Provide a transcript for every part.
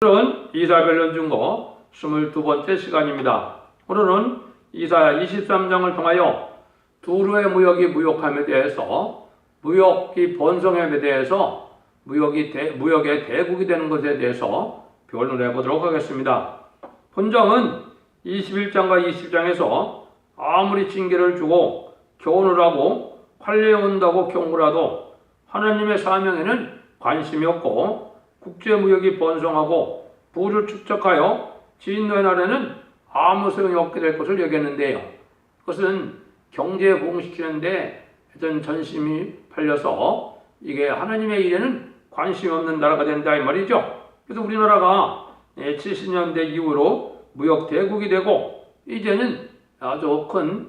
오늘은 이사별론 중거 22번째 시간입니다. 오늘은 이사야 23장을 통하여 두루의 무역이 무역함에 대해서, 무역이 번성함에 대해서, 무역의 대국이 되는 것에 대해서 변론을 해보도록 하겠습니다. 본장은 21장과 20장에서 아무리 징계를 주고 교훈을 하고 환례해온다고 경고라도 하나님의 사명에는 관심이 없고 국제무역이 번성하고 부를 축적하여 진노의 날에는 아무 소용이 없게 될 것을 여겼는데요. 그것은 경제에 부흥시키는데 전심이 팔려서 이게 하나님의 일에는 관심이 없는 나라가 된다 이 말이죠. 그래서 우리나라가 70년대 이후로 무역 대국이 되고 이제는 아주 큰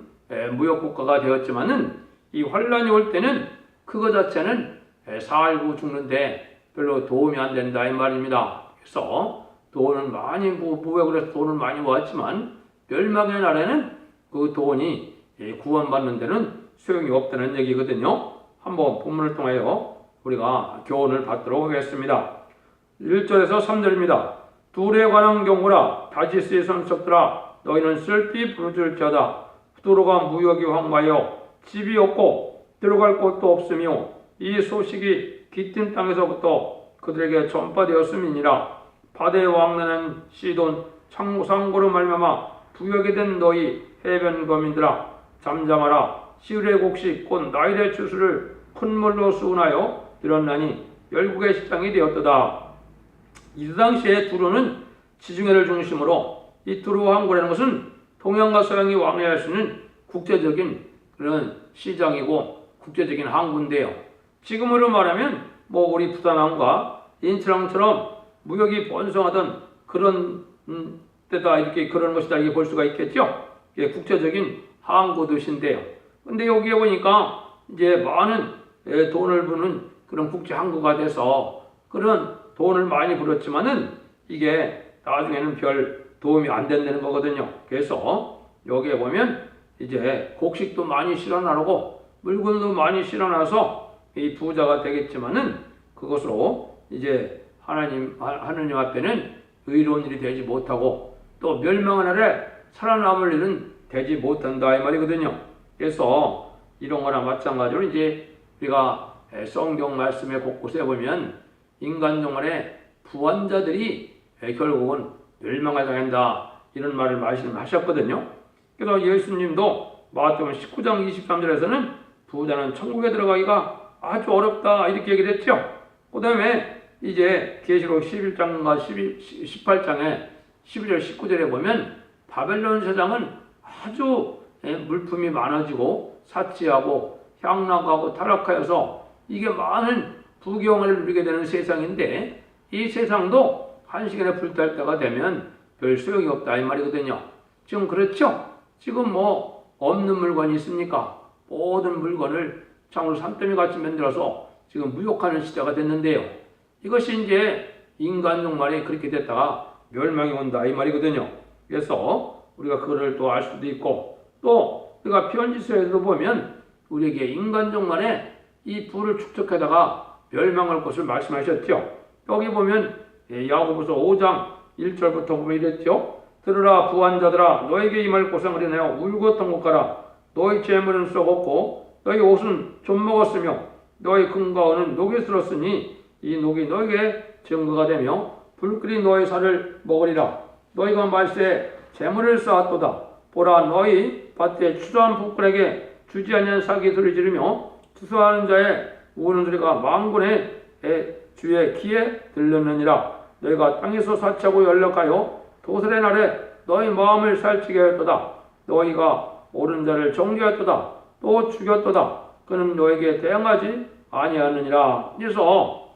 무역 국가가 되었지만은 이 환란이 올 때는 그거 자체는 살고 죽는데 별로 도움이 안 된다 이 말입니다. 그래서 돈은 많이 무역을 해서 돈을 많이 모았지만 멸망의 날에는 그 돈이 구원받는 데는 소용이 없다는 얘기거든요. 한번 본문을 통하여 우리가 교훈을 받도록 하겠습니다. 1절에서 3절입니다. 둘에 관한 경고라. 다시스의 선척들아, 너희는 슬피 부르짖을지어다. 두로가 무역이 황무하여 집이 없고 들어갈 곳도 없으며 이 소식이 깃든 땅에서부터 그들에게 전파되었음이니라. 바다에 왕래는 시돈 상고로 말미암아 부역이 된 너희 해변 거민들아, 잠잠하라. 시울의 곡식 곧 나일의 추수를 큰 물로 수운하여 들었나니 열국의 시장이 되었도다. 이 당시에 두로는 지중해를 중심으로, 이 두로 항구라는 것은 동양과 서양이 왕래할 수 있는 국제적인 그런 시장이고 국제적인 항구인데요. 지금으로 말하면 우리 부산항과 인천항처럼 무역이 번성하던 그런 때다, 이렇게 그런 것이다 이렇게 볼 수가 있겠죠. 예, 국제적인 항구 도시인데요. 근데 여기에 보니까 이제 많은 돈을 부는 그런 국제 항구가 돼서 그런 돈을 많이 벌었지만은 이게 나중에는 별 도움이 안 된다는 거거든요. 그래서 여기에 보면 이제 곡식도 많이 실어나르고 물건도 많이 실어나서 이 부자가 되겠지만은 그것으로 이제 하나님 앞에는 의로운 일이 되지 못하고 또 멸망의 날에 살아남을 일은 되지 못한다 이 말이거든요. 그래서 이런 거나 마찬가지로 이제 우리가 성경 말씀에 곳곳에 보면 인간 동안에 부한자들이 결국은 멸망을 당한다 이런 말을 말씀하셨거든요. 그래서 예수님도 마태복음 19장 23절에서는 부자는 천국에 들어가기가 아주 어렵다 이렇게 얘기를 했죠. 그 다음에 이제 계시록 11장과 18장에 12절 19절에 보면 바벨론 세상은 아주 물품이 많아지고 사치하고 향락하고 타락하여서 이게 많은 부경을 누리게 되는 세상인데 이 세상도 한 시간에 불탈 때가 되면 별 소용이 없다 이 말이거든요. 지금 그렇죠? 지금 없는 물건이 있습니까? 모든 물건을 참으로 산더미 같이 만들어서 지금 무역하는 시대가 됐는데요. 이것이 이제 인간 종말에 그렇게 됐다가 멸망이 온다 이 말이거든요. 그래서 우리가 그거를 또 알 수도 있고, 또 우리가 편지서에도 보면 우리에게 인간 종말에 이 부를 축적하다가 멸망할 것을 말씀하셨죠. 여기 보면 야고보서 5장 1절부터 보면 이랬죠. 들으라 부한자들아, 너에게 임할 고생을 인하여 울고 통곡하라. 너희 재물은 썩었고 너희 옷은 좀 먹었으며 너희 금과 은은 녹이 슬었으니 이 녹이 너에게 증거가 되며 불길이 너희 살을 먹으리라. 너희가 말세에 재물을 쌓았도다. 보라, 너희 밭에 추수한 북군에게 주지 않는 사기 소리 지르며 투수하는 자의 우는 소리가 만군의 주의 귀에 들렸느니라. 너희가 땅에서 사치하고 연락하여 도살의 날에 너희 마음을 살찌게 하였도다. 너희가 옳은 자를 정죄하였도다. 또 죽였도다. 그는 너에게 대항하지 아니하느니라. 그래서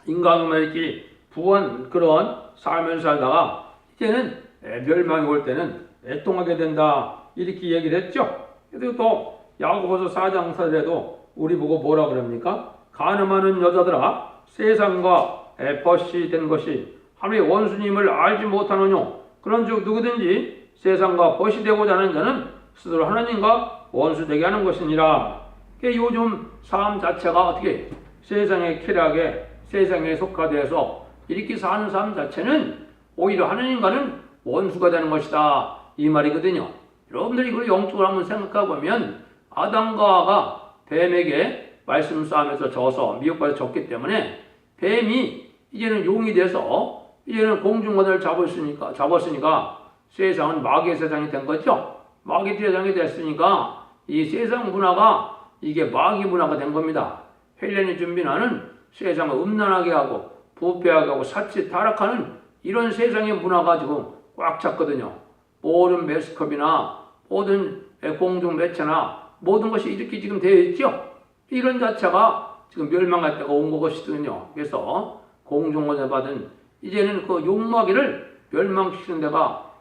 인간은 이렇게 부한 그런 삶을 살다가 이제는 멸망이 올 때는 애통하게 된다 이렇게 얘기를 했죠. 그리고 또 야고보서 4장 4절에도 우리 보고 뭐라 그럽니까? 간음하는 여자들아, 세상과 벗이 된 것이 하나님의 원수님을 알지 못하느뇨. 그런즉 누구든지 세상과 벗이 되고자 하는 자는 스스로 하나님과 원수되게 하는 것이니라. 요즘 삶 자체가 어떻게 세상의 쾌락에 세상에 속하되어서 이렇게 사는 삶 자체는 오히려 하느님과는 원수가 되는 것이다. 이 말이거든요. 여러분들이 이걸 영적으로 한번 생각해 보면 아담과 하와가 뱀에게 말씀 싸움에서 져서 미혹받아 졌기 때문에 뱀이 이제는 용이 돼서 이제는 공중권을 잡았으니까 세상은 마귀의 세상이 된 거죠. 마귀의 세상이 됐으니까 이 세상 문화가 이게 마귀 문화가 된 겁니다. 헬레니 준비나는 세상을 음란하게 하고 부패하게 하고 사치 타락하는 이런 세상의 문화가 지금 꽉 찼거든요. 모든 매스컴이나 모든 공중 매체나 모든 것이 이렇게 지금 되어 있죠. 이런 자체가 지금 멸망할 때가 온 것이거든요. 그래서 공중권을 받은 이제는 그 욕마귀를 멸망시키는 데가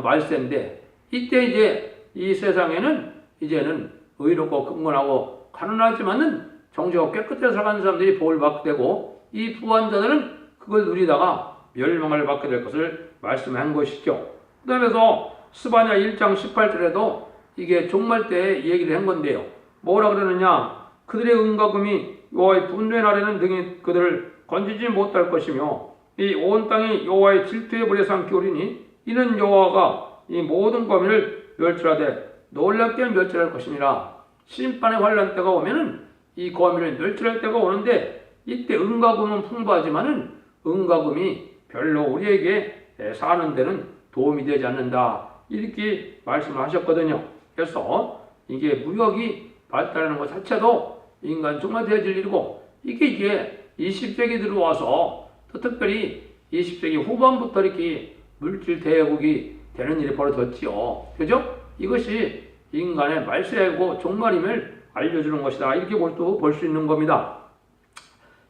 말세인데 이때 이제 이 세상에는 이제는 의롭고 긍건하고 가난하지만은 정죄가 깨끗해서 살아가는 사람들이 복을 받게 되고 이 부한 자들은 그걸 누리다가 멸망을 받게 될 것을 말씀한 것이죠. 그 다음에서 스바냐 1장 18절에도 이게 종말 때 얘기를 한 건데요. 뭐라 그러느냐? 그들의 은과 금이 여호와의 분노의 날에는 능히 그들을 건지지 못할 것이며 이 온 땅이 여호와의 질투의 불에 삼키오리니 이는 여호와가 이 모든 범인을 멸절하되 놀랍게 멸절할 것이니라. 심판의 환란 때가 오면은 이 거미를 멸절할 때가 오는데 이때 은과 금은 풍부하지만은 은과 금이 별로 우리에게 사는 데는 도움이 되지 않는다. 이렇게 말씀을 하셨거든요. 그래서 이게 무역이 발달하는 것 자체도 인간 정말 되어질 일이고 이게 이제 20세기 들어와서 또 특별히 20세기 후반부터 이렇게 물질 대국이 되는 일이 벌어졌지요. 그죠? 이것이 인간의 말세이고 종말임을 알려주는 것이다. 이렇게 볼 수 있는 겁니다.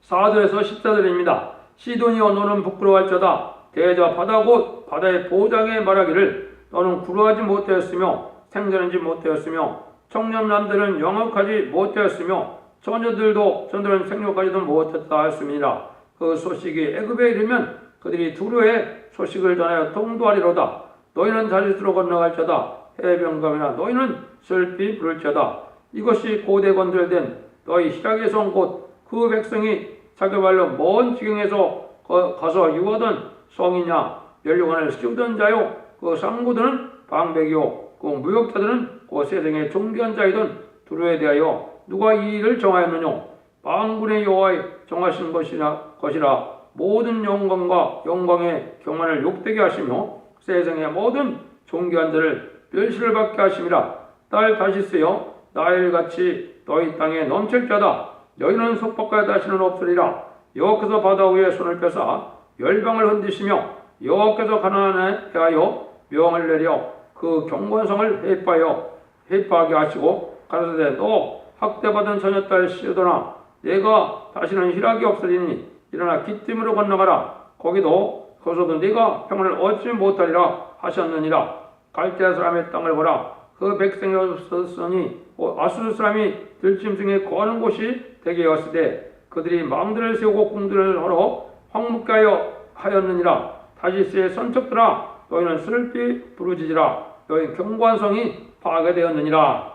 4절에서 14절입니다. 시돈이여 너는 부끄러워할지어다. 대저 바다 곧 바다의 보장에 말하기를 너는 구루하지 못하였으며 생전하지 못하였으며 청년남들은 영업하지 못하였으며 처녀들도 저들은 생육하지도 못했다 하였습니다. 그 소식이 애굽에 이르면 그들이 두루의 소식을 전하여 통도하리로다. 너희는 자릿수로 건너갈지어다. 해변감이나 너희는 슬피 부를지어다. 이것이 고대 건설된 너희 시작의 성 곧 그 백성이 자기 발로 먼 지경에서 가서 유하던 성이냐 멸류관을 씌우던 자요 그 상구들은 방백이요 그 무역자들은 그 세상의 존귀한 자이던 두루에 대하여 누가 이 일을 정하였느냐? 만군의 여호와의 정하신 것이라 모든 영광의 경만을 욕되게 하시며 세상의 모든 존귀한 자를 멸시를 받게 하심이라. 딸 다시스여 나일같이 너희 땅에 넘칠 자다. 너희는 속박하여 다시는 없으리라. 여호와께서 바다 위에 손을 펴사 열방을 흔드시며 여호와께서 가나안에 대하여 명을 내려 그 경건성을 회파하게 하시고 가라사대 너 학대받은 처녀딸 시도나 내가 다시는 희락이 없으리니 일어나 기띔으로 건너가라. 거기서도 네가 평안을 얻지 못하리라 하셨느니라. 갈대아 사람의 땅을 보라. 그 백성이 없었으니 아수르 사람이 들짐승에 거하는 곳이 되게 하였으되 그들이 망들을 세우고 궁들을 헐어 황무케 하였느니라. 다시스의 선척들아 너희는 슬피 부르짖으라. 너희 견고한 성이 파괴되었느니라.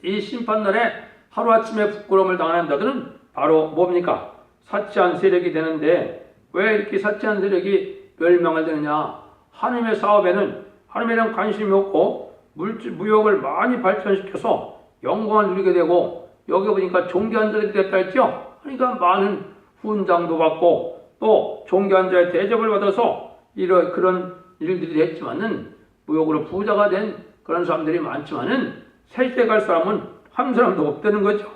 이 심판날에 하루아침에 부끄러움을 당하는 자들은 바로 뭡니까? 사치한 세력이 되는데 왜 이렇게 사치한 세력이 멸망을 되느냐? 하나님의 사업에는 하나님에는 관심이 없고 무역을 많이 발전시켜서 영광을 누리게 되고 여기 보니까 존귀한 자들이 됐다 했죠? 그러니까 많은 훈장도 받고 또 존귀한 자의 대접을 받아서 그런 일들이 했지만은 무역으로 부자가 된 그런 사람들이 많지만은 세계 갈 사람은 한 사람도 없다는 거죠.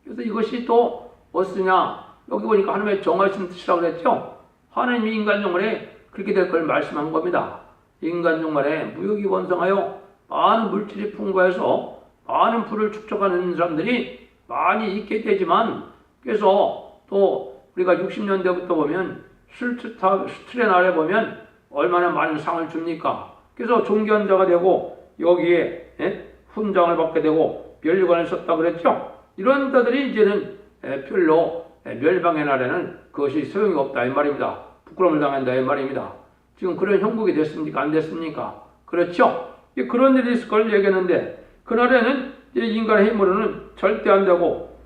그래서 이것이 또 무엇이냐? 여기 보니까 하나님의 정하신 뜻이라고 그랬죠? 하나님이 인간 종말에 그렇게 될 걸 말씀한 겁니다. 인간 종말에 무역이 번성하여 많은 물질이 풍부해서 많은 부를 축적하는 사람들이 많이 있게 되지만 그래서 또 우리가 60년대부터 보면 스트레 날에 보면 얼마나 많은 상을 줍니까? 그래서 존귀한 자가 되고 여기에 훈장을 받게 되고 멸류관을 썼다 그랬죠? 이런 자들이 이제는 별로 멸망의 날에는 그것이 소용이 없다 이 말입니다. 부끄러움을 당한다 이 말입니다. 지금 그런 형국이 됐습니까? 안 됐습니까? 그렇죠? 그런 일이 있을 걸 얘기했는데 그날에는 인간의 힘으로는 절대 안 되고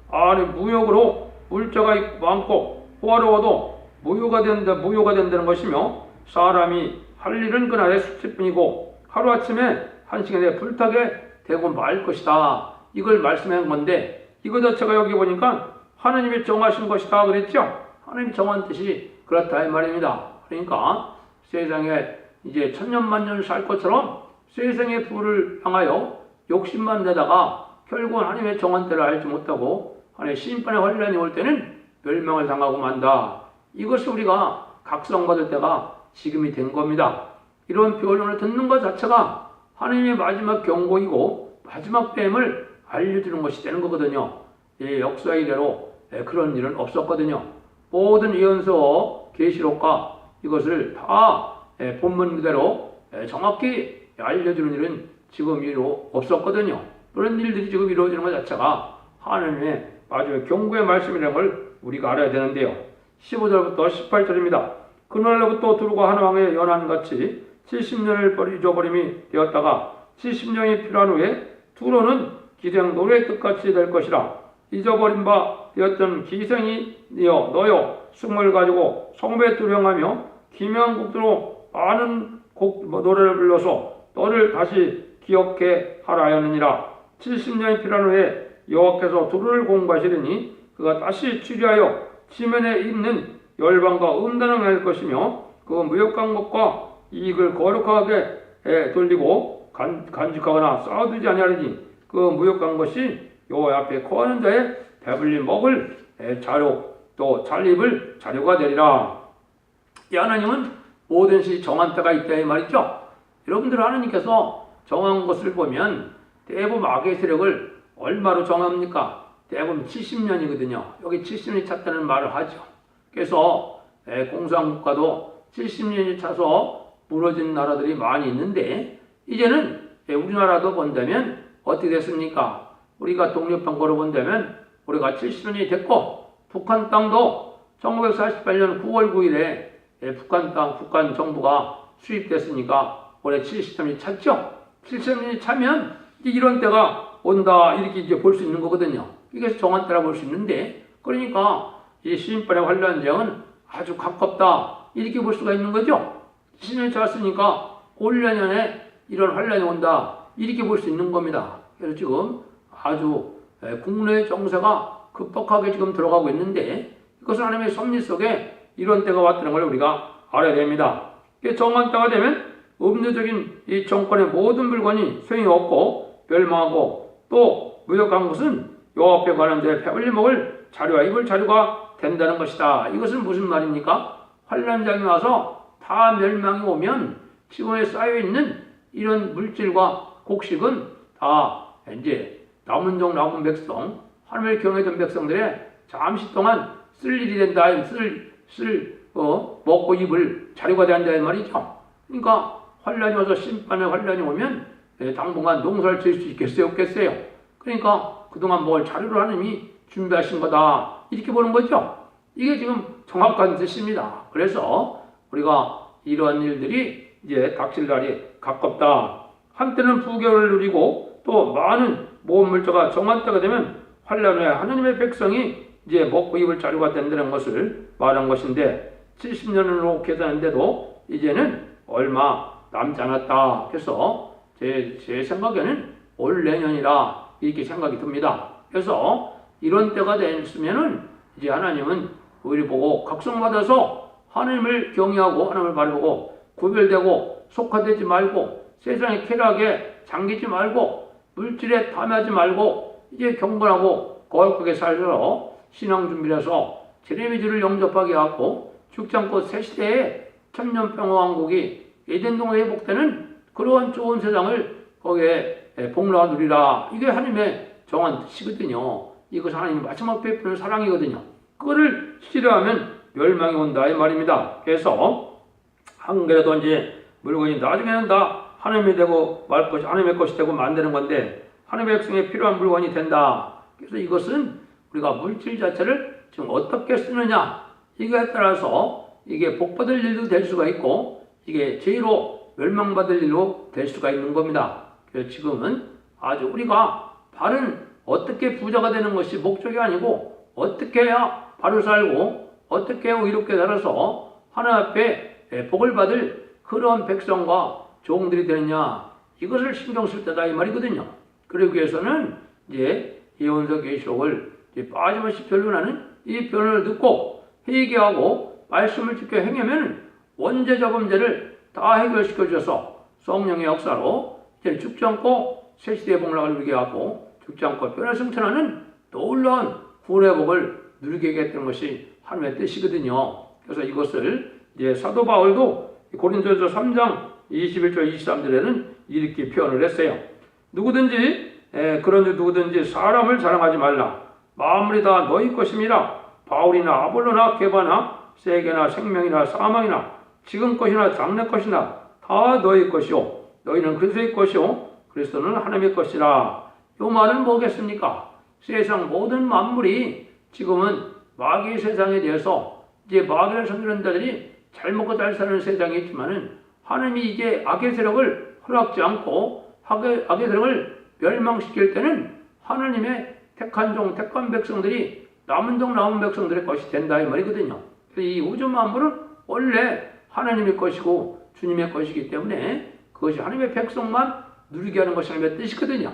무역으로 물자가 많고 호화로워도 무효가 된다는 것이며 사람이 할 일은 그날의 수치뿐이고 하루아침에 한 시간에 불타게 되고 말 것이다. 이걸 말씀한 건데 이거 자체가 여기 보니까 하나님이 정하신 것이다 그랬죠. 하나님이 정한 뜻이 그렇다 이 말입니다. 그러니까 세상에 이제 천년만년 살 것처럼 세상의 부를 향하여 욕심만 내다가 결국은 하나님의 정한 때를 알지 못하고 하나님의 심판의 환란이 올 때는 멸망을 당하고 만다. 이것이 우리가 각성받을 때가 지금이 된 겁니다. 이런 변론을 듣는 것 자체가 하나님의 마지막 경고이고 마지막 뱀을 알려주는 것이 되는 거거든요. 이 역사 이래로 그런 일은 없었거든요. 모든 예언서 계시록과 이것을 다 본문 그대로 정확히 알려주는 일은 지금 이로 없었거든요. 그런 일들이 지금 이루어지는 것 자체가 하나님의 마지막 경고의 말씀이라는 걸 우리가 알아야 되는데요. 15절부터 18절입니다. 그날로부터 두루가 한 왕의 연한같이 70년을 잊어버림이 되었다가 70년이 필요한 후에 두루는 기생 노래의 뜻같이 될 것이라. 잊어버린 바 되었던 기생이 너여 승을 가지고 성배에 두령하며 기묘한 곡으로 많은 노래를 불러서 너를 다시 기억해 하라 하였느니라. 70년이 필요한 후에 여호와께서 두루를 공부하시리니 그가 다시 취리하여 지면에 있는 열방과 음란을 할 것이며 그 무역한 것과 이익을 거룩하게 돌리고 간직하거나 쌓아두지 아니하리니 그 무역한 것이 여호와 앞에 거하는 자의 배불리 먹을 자료 또 잘입을 자료가 되리라. 이 하나님은 모든 시기 정한 때가 있다 이 말이죠. 여러분들 하나님께서 정한 것을 보면 대부분 악의 세력을 얼마로 정합니까? 대부분 70년이거든요. 여기 70년이 찼다는 말을 하죠. 그래서 공산국가도 70년이 차서 무너진 나라들이 많이 있는데 이제는 우리나라도 본다면 어떻게 됐습니까? 우리가 독립한 거로 본다면 우리가 70년이 됐고 북한 땅도 1948년 9월 9일에 북한 땅, 북한 정부가 수입됐으니까 올해 70년이 찼죠. 70년이 차면 이런 때가 온다 이렇게 이제 볼 수 있는 거거든요. 이게 정한 때라 볼 수 있는데 그러니까 이 시인판의 환란장은 아주 가깝다 이렇게 볼 수가 있는 거죠. 70년이 찼으니까 올 내년에 이런 환란이 온다 이렇게 볼 수 있는 겁니다. 그래서 지금 아주 국내 정세가 급박하게 지금 들어가고 있는데 이것은 하나님의 섭리 속에 이런 때가 왔다는 걸 우리가 알아야 됩니다. 정한 때가 되면 음료적인 이 정권의 모든 물건이 소용이 없고 멸망하고 또 무역한 것은 여호와 앞에 관한 자의 배불리 먹을 자료와 입을 자료가 된다는 것이다. 이것은 무슨 말입니까? 환란장이 와서 다 멸망이 오면 지구에 쌓여있는 이런 물질과 곡식은 다 이제 남은 종 남은 백성 하나님을 경외했던 백성들의 잠시 동안 쓸 일이 된다. 먹고 입을 자료가 된다 이 말이죠. 그러니까 환란이 와서 심판의 환란이 오면 당분간 농사를 지을 수 있겠어요 없겠어요? 그러니까 그동안 먹을 자료를 하나님이 준비하신 거다 이렇게 보는 거죠. 이게 지금 정확한 뜻입니다. 그래서 우리가 이러한 일들이 이제 닥칠 날이 가깝다. 한때는 부결을 누리고 또 많은 모험 물자가 정한 때가 되면 환란 후에 하나님의 백성이 이제 먹고 입을 자료가 된다는 것을 말한 것인데 70년으로 계산했는데도 이제는 얼마 남지 않았다. 그래서 제 생각에는 올 내년이라 이렇게 생각이 듭니다. 그래서 이런 때가 됐으면은 이제 하나님은 우리 보고 각성받아서 하나님을 경외하고 하나님을 바라보고 구별되고 속화되지 말고 세상의 쾌락에 잠기지 말고 물질에 탐하지 말고 이제 경건하고 거룩하게 살서 신앙 준비를 해서 제레미지를 영접하게 하고 죽지 않고 새 시대에 천년평화왕국이 에덴동에 회복되는 그러한 좋은 세상을 거기에 복락하 누리라. 이게 하나님의 정한 뜻이거든요. 이것이 하나님의 마지막 베푸는 사랑이거든요. 그거를 싫어하면 멸망이 온다 이 말입니다. 그래서 한 개라도 이제 물건이 나중에는 다 하나님이 되고 말 것이 하나님의 것이 되고 만드는 건데 하나님의 백성에 필요한 물건이 된다. 그래서 이것은 우리가 물질 자체를 지금 어떻게 쓰느냐 이거에 따라서 이게 복받을 일도 될 수가 있고 이게 죄로 멸망받을 일로 될 수가 있는 겁니다. 그래서 지금은 아주 우리가 바른 어떻게 부자가 되는 것이 목적이 아니고 어떻게 해야 바로 살고 어떻게 의롭게 살아서 하나님 앞에 복을 받을 그런 백성과 종들이 되느냐, 이것을 신경 쓸 때다 이 말이거든요. 그러기 위해서는 이제 예언서 계시록을 빠짐없이 변론하는 이 변론을 듣고 회개하고 말씀을 지켜 행하면 원죄자 범죄를 다 해결시켜 주셔서 성령의 역사로 이제 죽지 않고 새 시대의 복락을 누리게 하고 죽지 않고 변화승천하는 놀라운 구원의 복을 누리게 하겠다는 것이 하나님의 뜻이거든요. 그래서 이것을 이제 사도 바울도 고린도전서 3장 21절 23절에는 이렇게 표현을 했어요. 누구든지 사람을 자랑하지 말라. 만물이 다 너희 것임이라. 바울이나 아볼로나 게바나 세계나 생명이나 사망이나 지금 것이나 장래 것이나 다 너희 것이요 너희는 그리스도의 것이요 그리스도는 하나님의 것이라. 이 말은 뭐겠습니까? 세상 모든 만물이 지금은 마귀의 세상에 대해서 이제 마귀를 섬기는 자들이 잘 먹고 잘 사는 세상이 있지만은 하나님이 이제 악의 세력을 허락지 않고 악의 세력을 멸망시킬 때는 하나님의 택한 종, 택한 백성들이 남은 종, 남은 백성들의 것이 된다 이 말이거든요. 이 우주 만물은 원래 하나님의 것이고 주님의 것이기 때문에 그것이 하나님의 백성만 누리게 하는 것이 하나님의 뜻이거든요.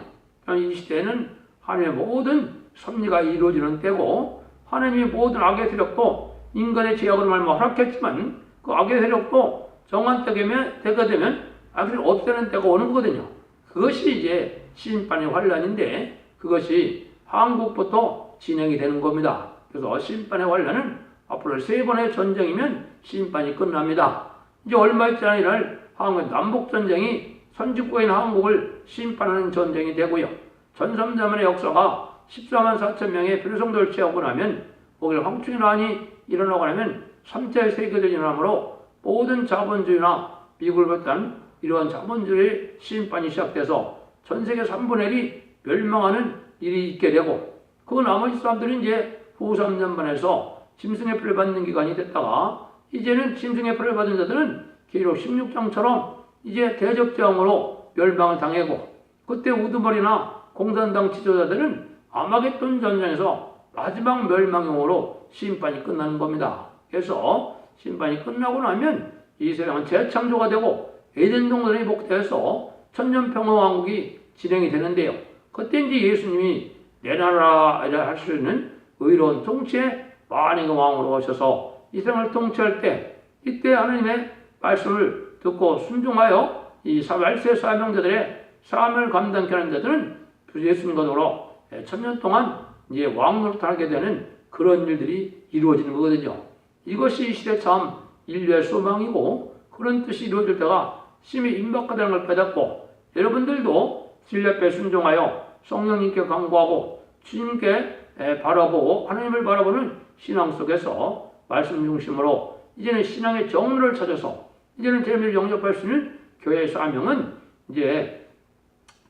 이 시대에는 하나님의 모든 섭리가 이루어지는 때고 하나님이 모든 악의 세력도 인간의 죄악으로 말미암아 허락했지만 그 악의 세력도 정한 때가 되면 악을 없애는 때가 오는 거거든요. 그것이 이제 심판의 환란인데 그것이 한국부터 진행이 되는 겁니다. 그래서 심판의 환란은 앞으로 3번의 전쟁이면 심판이 끝납니다. 이제 얼마 있지 않은 이날 한국 남북전쟁이 선진국인 한국을 심판하는 전쟁이 되고요. 전삼자만의 역사가 14만 4천 명의 변성도를 취하고 나면 거기를 황충이란이 일어나고 나면 3차 세계대전이 일어나므로 모든 자본주의나 미국을 비롯한 이러한 자본주의의 심판이 시작돼서 전 세계 3분의 1이 멸망하는 일이 있게 되고 그 나머지 사람들은 이제 후3년반에서 짐승의 표를 받는 기간이 됐다가 이제는 짐승의 표를 받은 자들은 기록 16장처럼 이제 대적장으로 멸망을 당하고 그때 우두머리나 공산당 지도자들은 아마겟돈 전쟁에서 마지막 멸망용으로 심판이 끝나는 겁니다. 그래서 심판이 끝나고 나면 이 세상은 재창조가 되고 에덴 동산이 복되어서 천년평화왕국이 진행이 되는데요. 그때 이제 예수님이 내 나라라 할 수 있는 의로운 통치의 만행의 왕으로 오셔서 이 세상을 통치할 때 이때 하나님의 말씀을 듣고 순종하여 이 말세 사명자들의 사명을 감당케 하는 자들은 예수님과 더불어 천년 동안 이제 왕노릇을 하게 되는 그런 일들이 이루어지는 거거든요. 이것이 이 시대 참 인류의 소망이고 그런 뜻이 이루어질 때가 심히 임박하다는 걸 깨닫고 여러분들도 진리 앞에 순종하여 성령님께 간구하고 주님께 바라보고 하나님을 바라보는 신앙 속에서 말씀 중심으로 이제는 신앙의 정의를 찾아서 이제는 재미를 영접할 수 있는 교회의 사명은 이제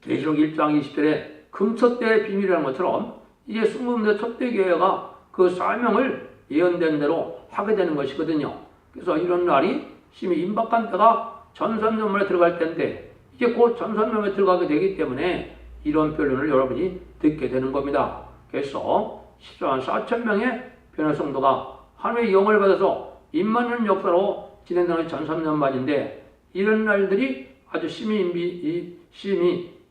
계시록 1장 20절에 금첫대의 비밀이라는 것처럼 이제 순금대 첫대 교회가 그 사명을 예언된 대로 하게 되는 것이거든요. 그래서 이런 날이 심히 임박한 때가 전선전문에 들어갈 때인데 이제 곧 전선전문에 들어가게 되기 때문에 이런 변론을 여러분이 듣게 되는 겁니다. 그래서 14만 4천 명의 변화 성도가 하나님의 영을 받아서 임하는 역사로 진행되는 전선전반인데 이런 날들이 아주 심히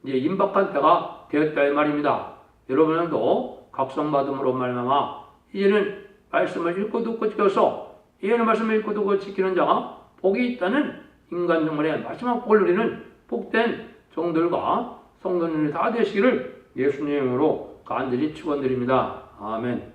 이제 임박한 때가 되었다 이 말입니다. 여러분도 각성받음으로 말미암아 이제는 말씀을 읽고 듣고 지켜서 예언의 말씀을 읽고 듣고 지키는 자가 복이 있다는 인간 정말의 마지막 복을 누리는 복된 종들과 성도님이 다 되시기를 예수님으로 간절히 축원드립니다. 아멘.